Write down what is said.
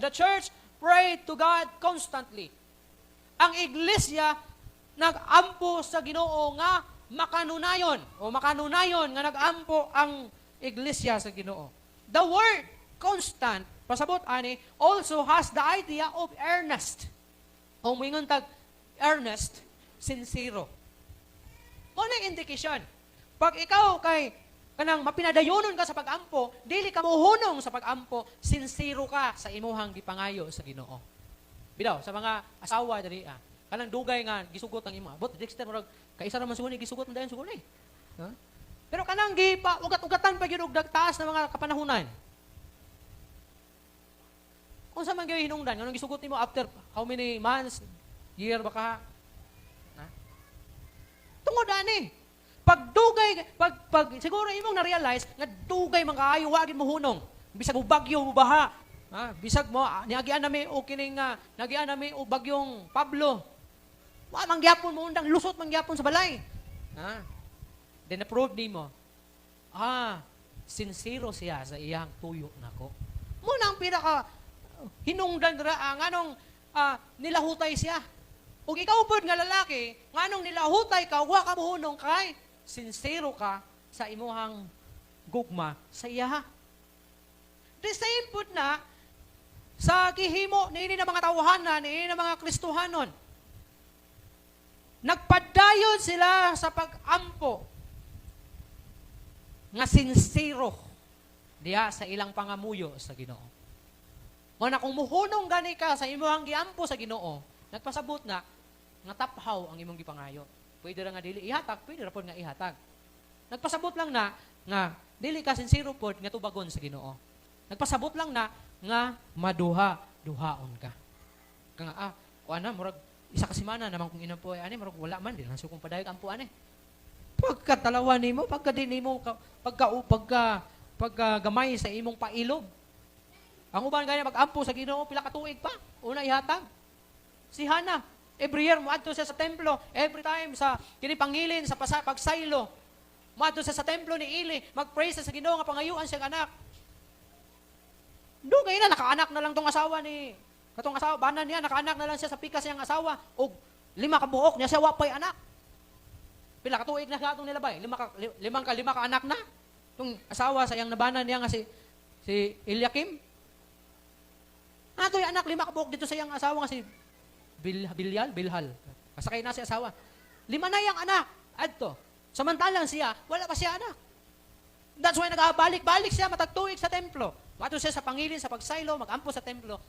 The church prayed to God constantly. Ang iglesia nag-ampo sa Ginoo nga makanunayon nga nag-ampo ang iglesia sa Ginoo. The word constant, pasabot ani, also has the idea of earnest. Kung mingon tag earnest, sincero. Mo na indikasyon. Pag ikaw kay kanang mapinadayonon ka sa pag-ampo, dili ka mohunong sa pag-ampo, sincero ka sa imuhang gipangayo sa Ginoo. Bidaw sa mga asawa diri kanang dugay nga gisugot ang imo. But Dexter murag kaisa ra man sugod gisugot man dayon sugod ha? Pero kanang gipa ugat-ugatan pa gyud og dagtaas na mga kapanahunan. Unsa man gyud hinungdan nganong gisugot nimo after how many months, year baka ha? Tungod ani. Pag siguro imong na-realize nga dugay man kaayo wa gid mohunong. Bisag bagyo mo baha. Bisag mo niagian nami o kining nagian nami o bagyong Pablo. Wa mangyapon mo undang lusot mangyapon sa balay. Then approve nimo. Sincero siya sa iyang tuyo nako. Mo nang pinaka hinungdan ra nganong nilahutay siya. Ug ikaw pod nga lalaki, nganong nilahutay ka wa ka mohunong kay sincero ka sa imuhang gugma sa iya. The same pod na sa gihimo niini na mga tawhanan, niini na mga Kristohanon. Nagpadayon sila sa pag-ampo nga sincero diha sa ilang pangamuyo sa Ginoo. Mo na kung muhunong gani ka sa imong giampo sa Ginoo, nagpasabot na nga taphaw ang imong gipangayo. Pwede ra nga dili ihatag, pwede ra pod nga ihatag. Nagpasabot lang na nga dili ka sincero pod nga tubagon sa Ginoo. Nagpasabot lang na nga maduha-duhaon ka. Kanga kuana murag isa ka semana naman kung ina po ani murag wala man din haso kung padayag ampo ani. Pagkatalawan nimo, pagka nimo pagka gamay sa imong pailog. Ang uban gani mag-ampo sa Ginoo pila ka tuig pa. Una ihatag. Si Hana, every year moadto siya sa templo, every time sa kini pangilin sa pagsaylo. Moadto siya sa templo ni Eli, mag-pray sa Ginoo nga pangayuan siya anak. Dugay na nakaanak na lang tong asawa ni katong asawa banan niya nakaanak na lang siya sa pikas niyang asawa og 5 ka buok niya siya wapay anak. Pila ka tuig na siya atong nilabay? 5 ka anak na. Tong asawa sa iyang nabanan niya nga si Eliakim. Atoy anak 5 ka buok dito sa iyang asawa nga si Bilhal. Kasakay na si asawa. 5 na yang anak adto. Samantalang siya wala pa siya anak. That's why nagabalik-balik siya matagtuig sa templo. Mato siya sa pangilin, sa pagsaylo, mag-ampo sa templo.